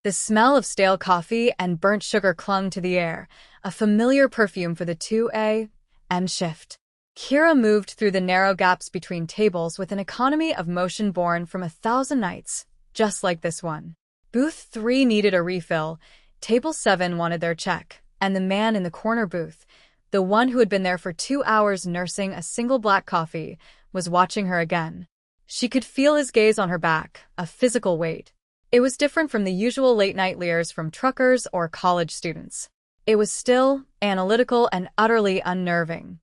The smell of stale coffee and burnt sugar clung to the air, a familiar perfume for the 2 a.m. shift. Kira moved through the narrow gaps between tables with an economy of motion born from 1,000 nights, just like this one. Booth 3 needed a refill, Table 7 wanted their check, and the man in the corner booth, the one who had been there for 2 hours nursing a single black coffee, was watching her again. She could feel his gaze on her back, a physical weight. It was different from the usual late-night leers from truckers or college students. It was still, analytical, and utterly unnerving.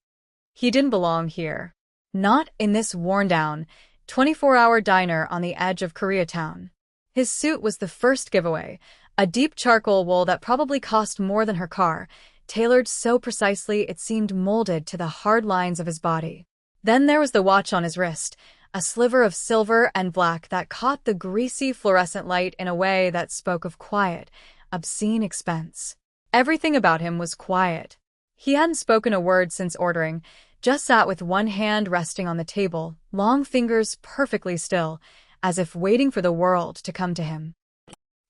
He didn't belong here. Not in this worn-down, 24-hour diner on the edge of Koreatown. His suit was the first giveaway, a deep charcoal wool that probably cost more than her car, tailored so precisely it seemed molded to the hard lines of his body. Then there was the watch on his wrist, a sliver of silver and black that caught the greasy fluorescent light in a way that spoke of quiet, obscene expense. Everything about him was quiet. He hadn't spoken a word since ordering, just sat with one hand resting on the table, long fingers perfectly still, as if waiting for the world to come to him.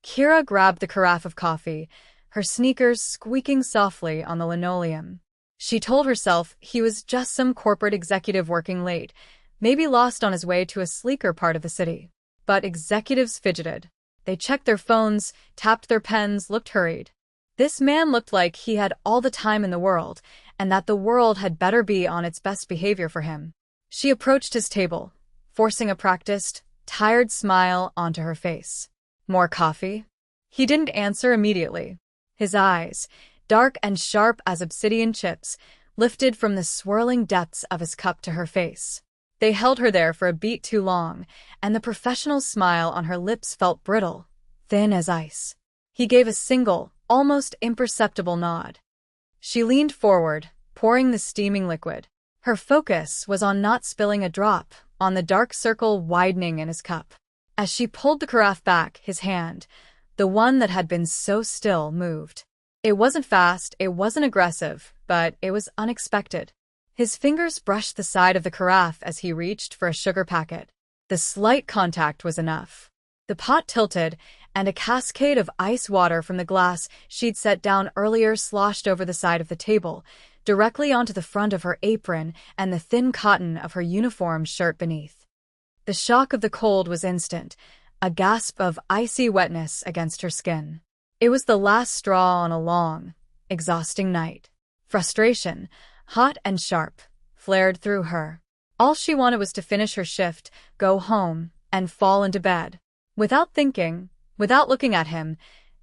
Kira grabbed the carafe of coffee, her sneakers squeaking softly on the linoleum. She told herself he was just some corporate executive working late, maybe lost on his way to a sleeker part of the city. But executives fidgeted. They checked their phones, tapped their pens, looked hurried. This man looked like he had all the time in the world, and that the world had better be on its best behavior for him. She approached his table, forcing a practiced, tired smile onto her face. More coffee? He didn't answer immediately. His eyes, dark and sharp as obsidian chips, lifted from the swirling depths of his cup to her face. They held her there for a beat too long, and the professional smile on her lips felt brittle, thin as ice. He gave a single, almost imperceptible nod. She leaned forward, pouring the steaming liquid. Her focus was on not spilling a drop, on the dark circle widening in his cup. As she pulled the carafe back, his hand, the one that had been so still, moved. It wasn't fast, it wasn't aggressive, but it was unexpected. His fingers brushed the side of the carafe as he reached for a sugar packet. The slight contact was enough. The pot tilted, and a cascade of ice water from the glass she'd set down earlier sloshed over the side of the table, directly onto the front of her apron and the thin cotton of her uniform shirt beneath. The shock of the cold was instant, a gasp of icy wetness against her skin. It was the last straw on a long, exhausting night. Frustration, hot and sharp, flared through her. All she wanted was to finish her shift, go home, and fall into bed. Without thinking, without looking at him,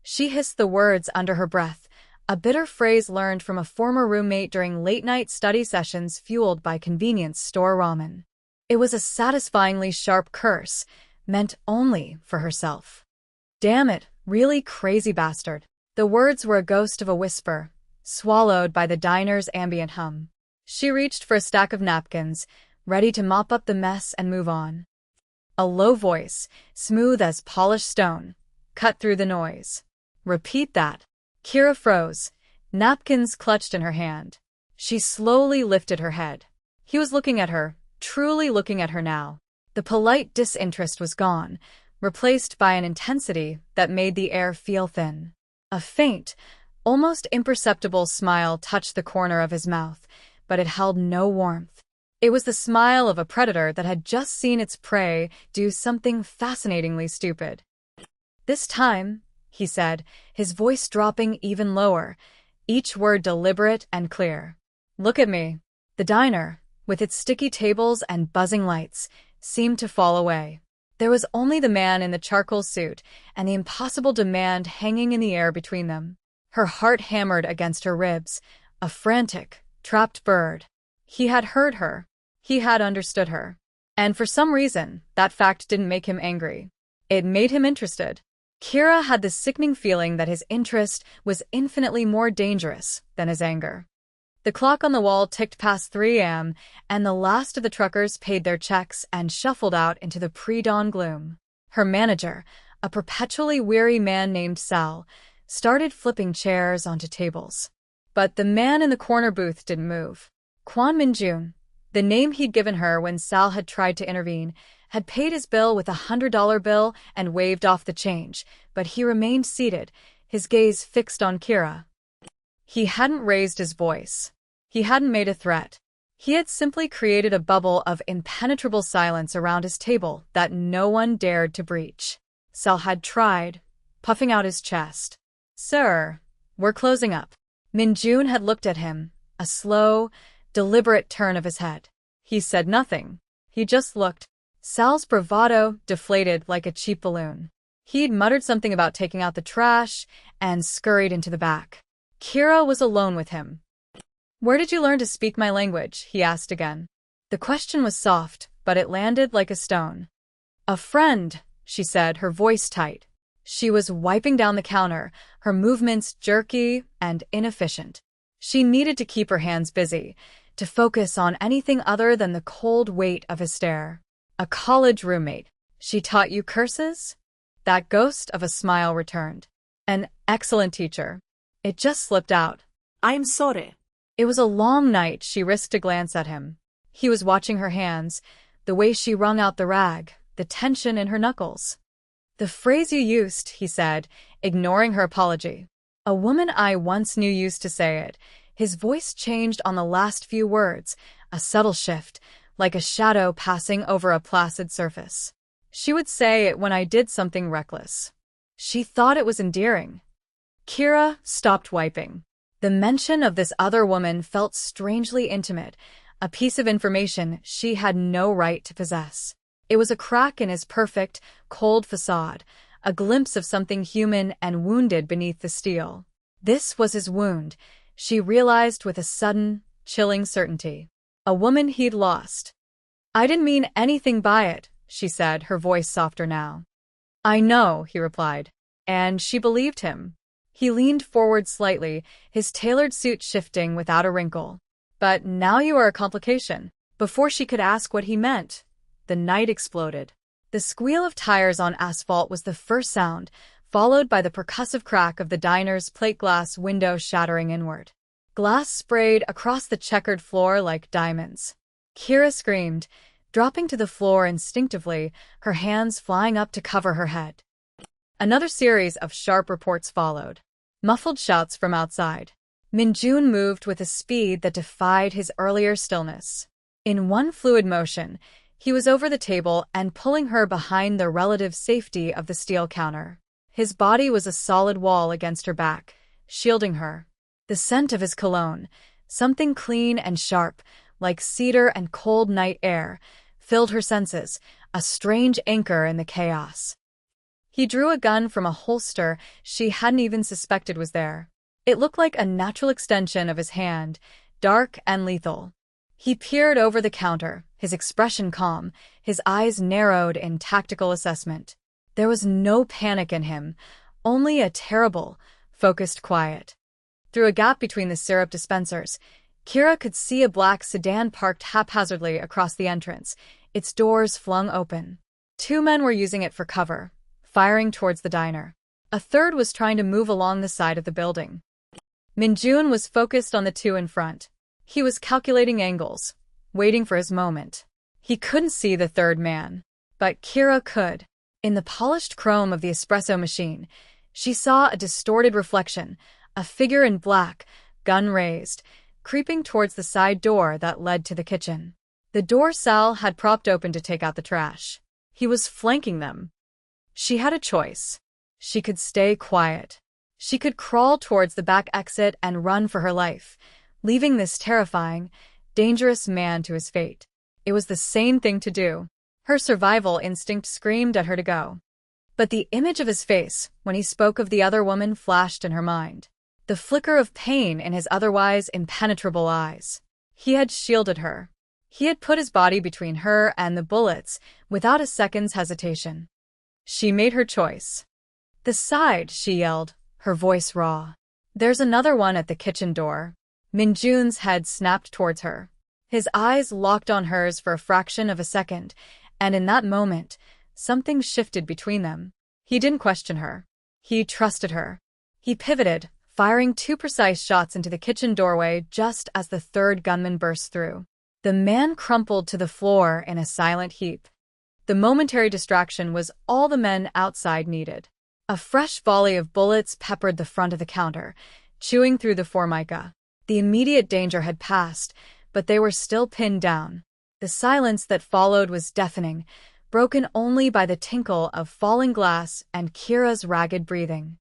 she hissed the words under her breath, a bitter phrase learned from a former roommate during late-night study sessions fueled by convenience store ramen. It was a satisfyingly sharp curse, meant only for herself. Damn it, really crazy bastard. The words were a ghost of a whisper, swallowed by the diner's ambient hum. She reached for a stack of napkins, ready to mop up the mess and move on. A low voice, smooth as polished stone, cut through the noise. Repeat that. Kira froze, napkins clutched in her hand. She slowly lifted her head. He was looking at her, truly looking at her now. The polite disinterest was gone, replaced by an intensity that made the air feel thin. A faint, almost imperceptible smile touched the corner of his mouth, but it held no warmth. It was the smile of a predator that had just seen its prey do something fascinatingly stupid. "This time," he said, his voice dropping even lower, each word deliberate and clear. "Look at me." The diner, with its sticky tables and buzzing lights, seemed to fall away. There was only the man in the charcoal suit and the impossible demand hanging in the air between them. Her heart hammered against her ribs, a frantic, trapped bird. He had heard her. He had understood her. And for some reason, that fact didn't make him angry. It made him interested. Kira had the sickening feeling that his interest was infinitely more dangerous than his anger. The clock on the wall ticked past 3 a.m., and the last of the truckers paid their checks and shuffled out into the pre-dawn gloom. Her manager, a perpetually weary man named Sal, started flipping chairs onto tables. But the man in the corner booth didn't move. Kwon Min-jun, the name he'd given her when Sal had tried to intervene, had paid his bill with $100 bill and waved off the change, but he remained seated, his gaze fixed on Kira. He hadn't raised his voice. He hadn't made a threat. He had simply created a bubble of impenetrable silence around his table that no one dared to breach. Sal had tried, puffing out his chest. "Sir, we're closing up." Minjun had looked at him, a slow, deliberate turn of his head. He said nothing. He just looked. Sal's bravado deflated like a cheap balloon. He'd muttered something about taking out the trash and scurried into the back. Kira was alone with him. "Where did you learn to speak my language?" he asked again. The question was soft, but it landed like a stone. "A friend," she said, her voice tight. She was wiping down the counter, her movements jerky and inefficient. She needed to keep her hands busy, to focus on anything other than the cold weight of his stare. "A college roommate. She taught you curses?" That ghost of a smile returned. "An excellent teacher." It just slipped out. "I'm sorry." It was a long night. She risked a glance at him. He was watching her hands, the way she wrung out the rag, the tension in her knuckles. "The phrase you used," he said, ignoring her apology. "A woman I once knew used to say it." His voice changed on the last few words, a subtle shift, like a shadow passing over a placid surface. "She would say it when I did something reckless." She thought it was endearing. Kira stopped wiping. The mention of this other woman felt strangely intimate, a piece of information she had no right to possess. It was a crack in his perfect, cold facade, a glimpse of something human and wounded beneath the steel. This was his wound, she realized with a sudden, chilling certainty. A woman he'd lost. "I didn't mean anything by it," she said, her voice softer now. "I know," he replied. And she believed him. He leaned forward slightly, his tailored suit shifting without a wrinkle. "But now you are a complication." Before she could ask what he meant, the night exploded. The squeal of tires on asphalt was the first sound, followed by the percussive crack of the diner's plate glass window shattering inward. Glass sprayed across the checkered floor like diamonds. Kira screamed, dropping to the floor instinctively, her hands flying up to cover her head. Another series of sharp reports followed. Muffled shouts from outside. Minjun moved with a speed that defied his earlier stillness. In one fluid motion, he was over the table and pulling her behind the relative safety of the steel counter. His body was a solid wall against her back, shielding her. The scent of his cologne, something clean and sharp, like cedar and cold night air, filled her senses, a strange anchor in the chaos. He drew a gun from a holster she hadn't even suspected was there. It looked like a natural extension of his hand, dark and lethal. He peered over the counter, his expression calm, his eyes narrowed in tactical assessment. There was no panic in him, only a terrible, focused quiet. Through a gap between the syrup dispensers, Kira could see a black sedan parked haphazardly across the entrance, its doors flung open. 2 men were using it for cover, firing towards the diner. A third was trying to move along the side of the building. Minjun was focused on the 2 in front. He was calculating angles, waiting for his moment. He couldn't see the third man, but Kira could. In the polished chrome of the espresso machine, she saw a distorted reflection, a figure in black, gun raised, creeping towards the side door that led to the kitchen. The door Sal had propped open to take out the trash. He was flanking them. She had a choice. She could stay quiet. She could crawl towards the back exit and run for her life, leaving this terrifying, dangerous man to his fate. It was the sane thing to do. Her survival instinct screamed at her to go. But the image of his face, when he spoke of the other woman, flashed in her mind. The flicker of pain in his otherwise impenetrable eyes. He had shielded her. He had put his body between her and the bullets, without a second's hesitation. She made her choice. "The side," she yelled, her voice raw. "There's another one at the kitchen door." Minjun's head snapped towards her. His eyes locked on hers for a fraction of a second, and in that moment, something shifted between them. He didn't question her. He trusted her. He pivoted, firing 2 precise shots into the kitchen doorway just as the third gunman burst through. The man crumpled to the floor in a silent heap. The momentary distraction was all the men outside needed. A fresh volley of bullets peppered the front of the counter, chewing through the formica. The immediate danger had passed, but they were still pinned down. The silence that followed was deafening, broken only by the tinkle of falling glass and Kira's ragged breathing.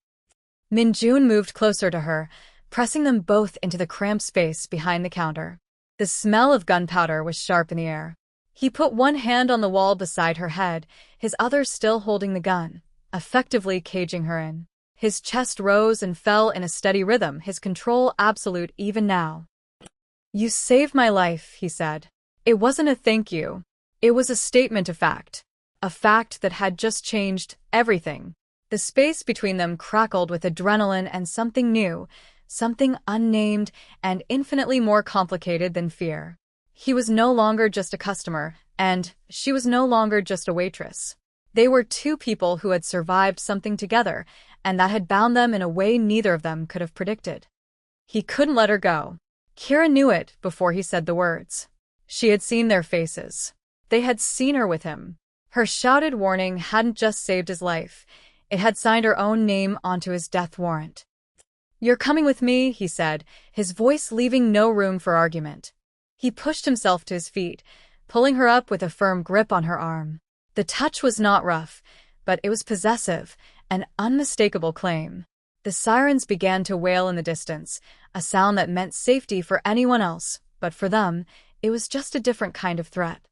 Minjun moved closer to her, pressing them both into the cramped space behind the counter. The smell of gunpowder was sharp in the air. He put one hand on the wall beside her head, his other still holding the gun, effectively caging her in. His chest rose and fell in a steady rhythm, his control absolute even now. "You saved my life," he said. It wasn't a thank you. It was a statement of fact. A fact that had just changed everything. The space between them crackled with adrenaline and something new, something unnamed and infinitely more complicated than fear. He was no longer just a customer, and she was no longer just a waitress. They were two people who had survived something together, and that had bound them in a way neither of them could have predicted. He couldn't let her go. Kira knew it before he said the words. She had seen their faces. They had seen her with him. Her shouted warning hadn't just saved his life. It had signed her own name onto his death warrant. "You're coming with me," he said, his voice leaving no room for argument. He pushed himself to his feet, pulling her up with a firm grip on her arm. The touch was not rough, but it was possessive, an unmistakable claim. The sirens began to wail in the distance, a sound that meant safety for anyone else, but for them, it was just a different kind of threat.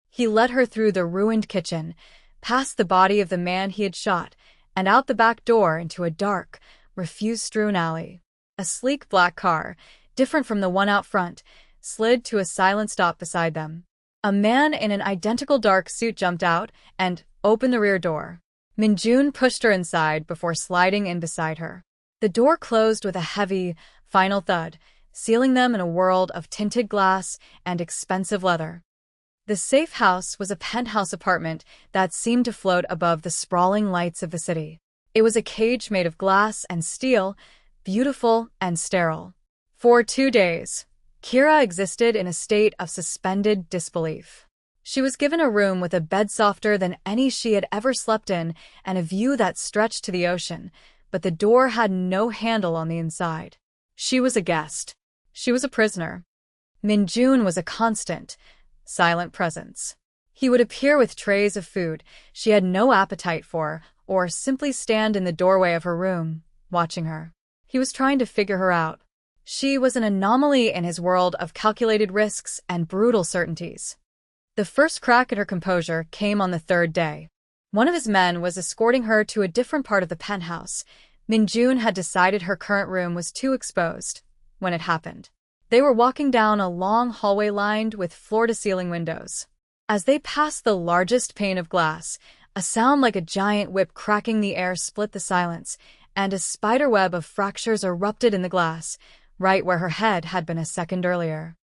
He led her through the ruined kitchen, past the body of the man he had shot, and out the back door into a dark, refuse-strewn alley. A sleek black car, different from the one out front, slid to a silent stop beside them. A man in an identical dark suit jumped out and opened the rear door. Minjun pushed her inside before sliding in beside her. The door closed with a heavy, final thud, sealing them in a world of tinted glass and expensive leather. The safe house was a penthouse apartment that seemed to float above the sprawling lights of the city. It was a cage made of glass and steel, beautiful and sterile. For 2 days, Kira existed in a state of suspended disbelief. She was given a room with a bed softer than any she had ever slept in and a view that stretched to the ocean, but the door had no handle on the inside. She was a guest. She was a prisoner. Minjun was a constant, silent presence. He would appear with trays of food she had no appetite for, or simply stand in the doorway of her room, watching her. He was trying to figure her out. She was an anomaly in his world of calculated risks and brutal certainties. The first crack at her composure came on the 3rd day. One of his men was escorting her to a different part of the penthouse. Minjun had decided her current room was too exposed when it happened. They were walking down a long hallway lined with floor-to-ceiling windows. As they passed the largest pane of glass, a sound like a giant whip cracking the air split the silence, and a spiderweb of fractures erupted in the glass, right where her head had been a second earlier.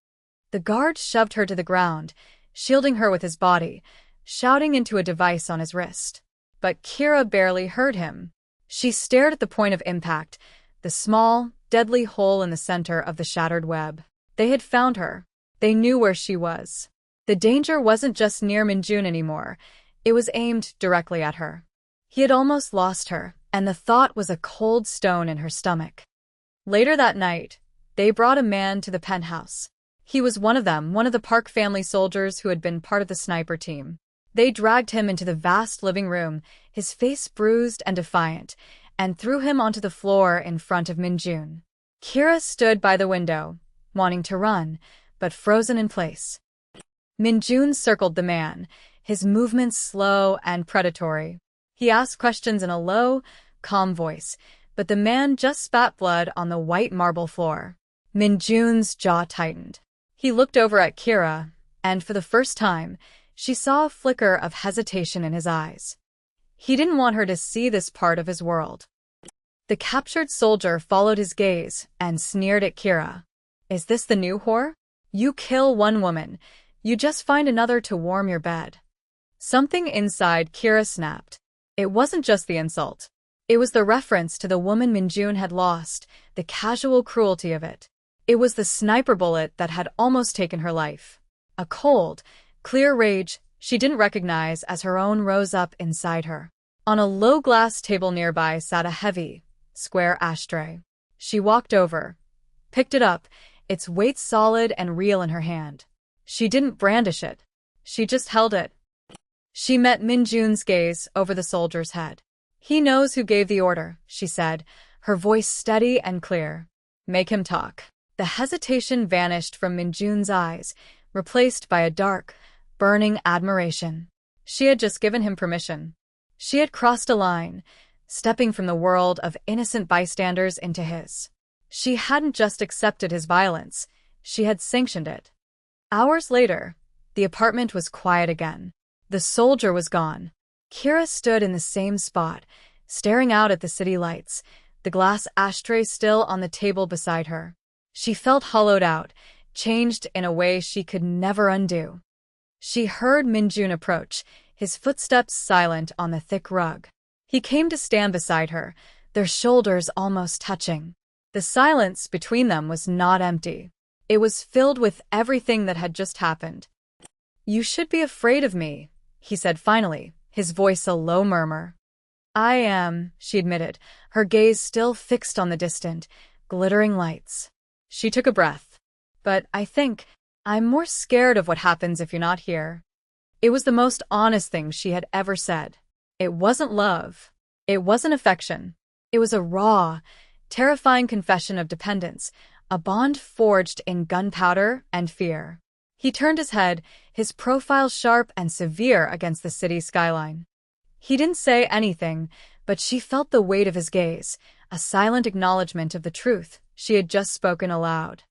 The guard shoved her to the ground, shielding her with his body, shouting into a device on his wrist. But Kira barely heard him. She stared at the point of impact, the small, deadly hole in the center of the shattered web. They had found her. They knew where she was. The danger wasn't just near Minjun anymore. It was aimed directly at her. He had almost lost her, and the thought was a cold stone in her stomach. Later that night, they brought a man to the penthouse. He was one of them, one of the Park family soldiers who had been part of the sniper team. They dragged him into the vast living room, his face bruised and defiant, and threw him onto the floor in front of Minjun. Kira stood by the window, wanting to run, but frozen in place. Minjun circled the man, his movements slow and predatory. He asked questions in a low, calm voice, but the man just spat blood on the white marble floor. Minjun's jaw tightened. He looked over at Kira, and for the first time, she saw a flicker of hesitation in his eyes. He didn't want her to see this part of his world. The captured soldier followed his gaze and sneered at Kira. "Is this the new whore? You kill one woman, you just find another to warm your bed." Something inside Kira snapped. It wasn't just the insult. It was the reference to the woman Minjun had lost, the casual cruelty of it. It was the sniper bullet that had almost taken her life. A cold, clear rage she didn't recognize as her own rose up inside her. On a low glass table nearby sat a heavy, square ashtray. She walked over, picked it up, its weight solid and real in her hand. She didn't brandish it. She just held it. She met Min-jun's gaze over the soldier's head. "He knows who gave the order," she said, her voice steady and clear. "Make him talk." The hesitation vanished from Min-jun's eyes, replaced by a dark, burning admiration. She had just given him permission. She had crossed a line, stepping from the world of innocent bystanders into his. She hadn't just accepted his violence, she had sanctioned it. Hours later, the apartment was quiet again. The soldier was gone. Kira stood in the same spot, staring out at the city lights, the glass ashtray still on the table beside her. She felt hollowed out, changed in a way she could never undo. She heard Min-jun approach, his footsteps silent on the thick rug. He came to stand beside her, their shoulders almost touching. The silence between them was not empty. It was filled with everything that had just happened. "You should be afraid of me," he said finally, his voice a low murmur. "I am," she admitted, her gaze still fixed on the distant, glittering lights. She took a breath. "But I think I'm more scared of what happens if you're not here." It was the most honest thing she had ever said. It wasn't love. It wasn't affection. It was a raw, terrifying confession of dependence, a bond forged in gunpowder and fear. He turned his head, his profile sharp and severe against the city skyline. He didn't say anything, but she felt the weight of his gaze, a silent acknowledgement of the truth she had just spoken aloud.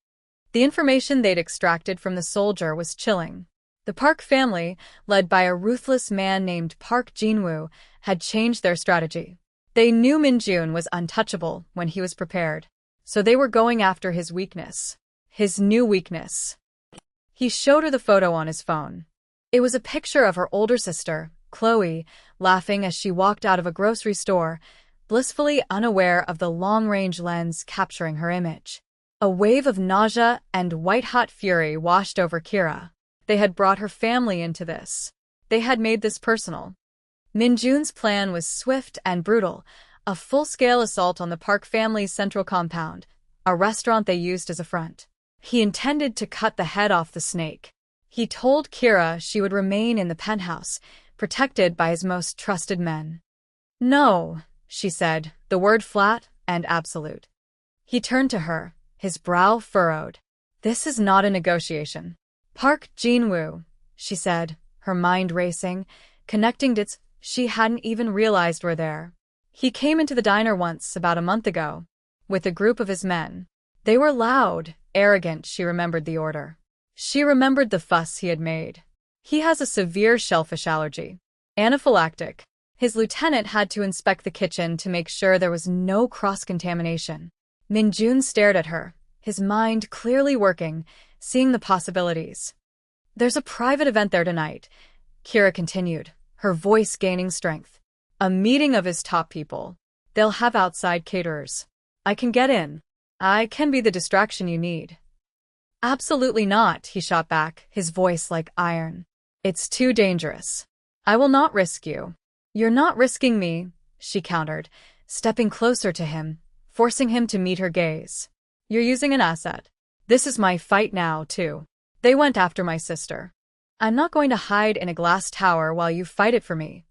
The information they'd extracted from the soldier was chilling. The Park family, led by a ruthless man named Park Jin-woo, had changed their strategy. They knew Min-jun was untouchable when he was prepared, so they were going after his weakness. His new weakness. He showed her the photo on his phone. It was a picture of her older sister, Chloe, laughing as she walked out of a grocery store, blissfully unaware of the long-range lens capturing her image. A wave of nausea and white-hot fury washed over Kira. They had brought her family into this. They had made this personal. Min-jun's plan was swift and brutal, a full-scale assault on the Park family's central compound, a restaurant they used as a front. He intended to cut the head off the snake. He told Kira she would remain in the penthouse, protected by his most trusted men. "No," she said, the word flat and absolute. He turned to her, his brow furrowed. "This is not a negotiation." "Park Jin-woo," she said, her mind racing, connecting dots she hadn't even realized were there. "He came into the diner once about a month ago, with a group of his men. They were loud, arrogant." She remembered the order. She remembered the fuss he had made. "He has a severe shellfish allergy. Anaphylactic." His lieutenant had to inspect the kitchen to make sure there was no cross-contamination. Min-jun stared at her, his mind clearly working, seeing the possibilities. "There's a private event there tonight," Kira continued, her voice gaining strength. "A meeting of his top people. They'll have outside caterers. I can get in. I can be the distraction you need." "Absolutely not," he shot back, his voice like iron. "It's too dangerous. I will not risk you." "You're not risking me," she countered, stepping closer to him, forcing him to meet her gaze. "You're using an asset. This is my fight now, too. They went after my sister. I'm not going to hide in a glass tower while you fight it for me."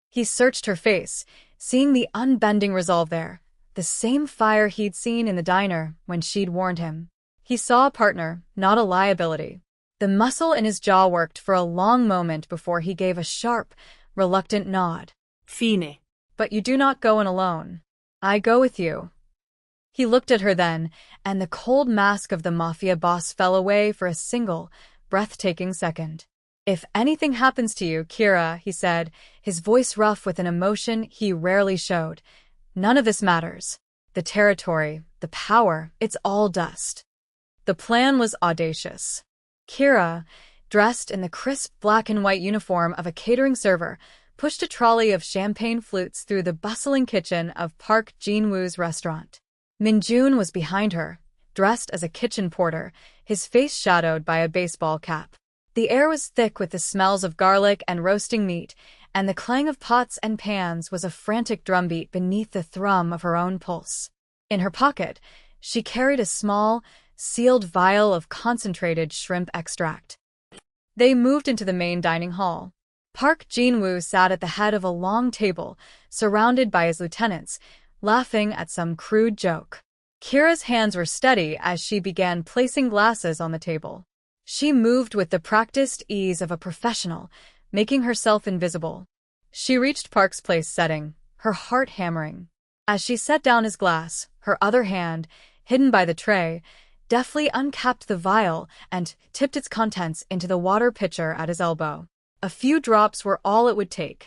He searched her face, seeing the unbending resolve there, the same fire he'd seen in the diner when she'd warned him. He saw a partner, not a liability. The muscle in his jaw worked for a long moment before he gave a sharp, reluctant nod. "Fine." "But you do not go in alone. I go with you." He looked at her then, and the cold mask of the Mafia boss fell away for a single, breathtaking second. "If anything happens to you, Kira," he said, his voice rough with an emotion he rarely showed, "none of this matters. The territory, the power, it's all dust." The plan was audacious. Kira, dressed in the crisp black and white uniform of a catering server, pushed a trolley of champagne flutes through the bustling kitchen of Park Jin-woo's restaurant. Min-jun was behind her, dressed as a kitchen porter, his face shadowed by a baseball cap. The air was thick with the smells of garlic and roasting meat, and the clang of pots and pans was a frantic drumbeat beneath the thrum of her own pulse. In her pocket, she carried a small, sealed vial of concentrated shrimp extract. They moved into the main dining hall. Park Jin-woo sat at the head of a long table, surrounded by his lieutenants, laughing at some crude joke. Kira's hands were steady as she began placing glasses on the table. She moved with the practiced ease of a professional, making herself invisible. She reached Park's place setting, her heart hammering. As she set down his glass, her other hand, hidden by the tray, deftly uncapped the vial and tipped its contents into the water pitcher at his elbow. A few drops were all it would take.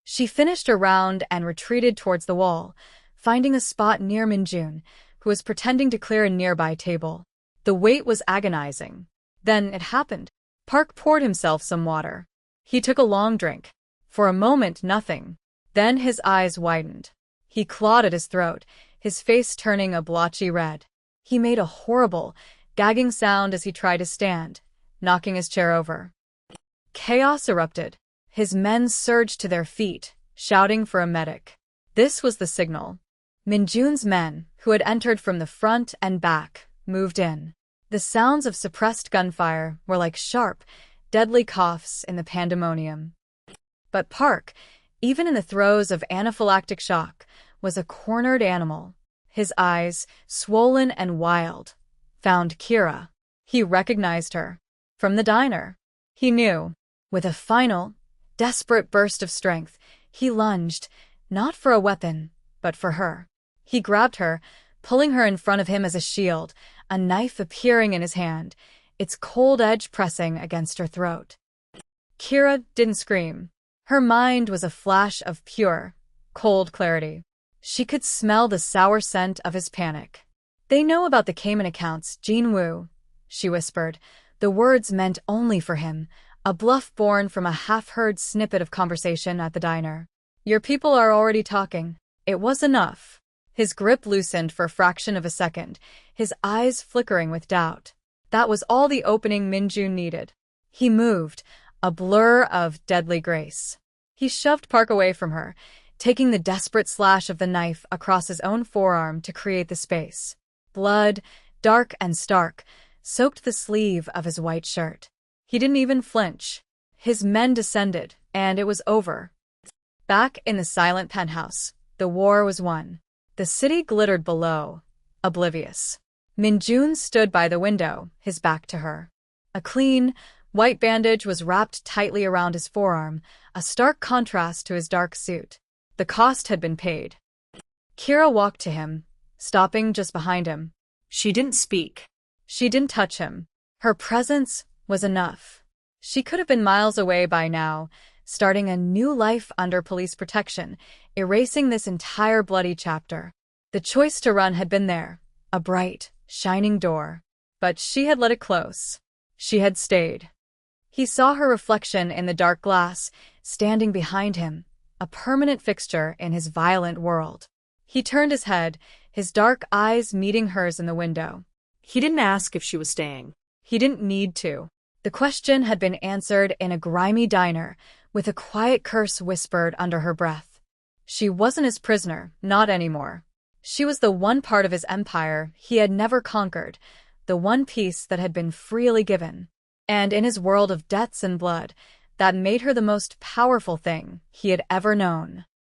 She finished her round and retreated towards the wall, finding a spot near Minjun, who was pretending to clear a nearby table. The wait was agonizing. Then it happened. Park poured himself some water. He took a long drink. For a moment, nothing. Then his eyes widened. He clawed at his throat, his face turning a blotchy red. He made a horrible, gagging sound as he tried to stand, knocking his chair over. Chaos erupted. His men surged to their feet, shouting for a medic. This was the signal. Minjun's men, who had entered from the front and back, moved in. The sounds of suppressed gunfire were like sharp, deadly coughs in the pandemonium. But Park, even in the throes of anaphylactic shock, was a cornered animal. His eyes, swollen and wild, found Kira. He recognized her. From the diner. He knew. With a final, desperate burst of strength, he lunged, not for a weapon, but for her. He grabbed her, pulling her in front of him as a shield, a knife appearing in his hand, its cold edge pressing against her throat. Kira didn't scream. Her mind was a flash of pure, cold clarity. She could smell the sour scent of his panic. "They know about the Cayman accounts, Jin-woo," she whispered. The words meant only for him, a bluff born from a half-heard snippet of conversation at the diner. "Your people are already talking." It was enough. His grip loosened for a fraction of a second, his eyes flickering with doubt. That was all the opening Minjun needed. He moved, a blur of deadly grace. He shoved Park away from her, taking the desperate slash of the knife across his own forearm to create the space. Blood, dark and stark, soaked the sleeve of his white shirt. He didn't even flinch. His men descended, and it was over. Back in the silent penthouse, the war was won. The city glittered below, oblivious. Minjun stood by the window, his back to her. A clean, white bandage was wrapped tightly around his forearm, a stark contrast to his dark suit. The cost had been paid. Kira walked to him, stopping just behind him. She didn't speak. She didn't touch him. Her presence was enough. She could have been miles away by now, starting a new life under police protection, erasing this entire bloody chapter. The choice to run had been there, a bright, shining door. But she had let it close. She had stayed. He saw her reflection in the dark glass, standing behind him, a permanent fixture in his violent world. He turned his head, his dark eyes meeting hers in the window. He didn't ask if she was staying. He didn't need to. The question had been answered in a grimy diner, with a quiet curse whispered under her breath. She wasn't his prisoner, not anymore. She was the one part of his empire he had never conquered, the one piece that had been freely given. And in his world of debts and blood, that made her the most powerful thing he had ever known.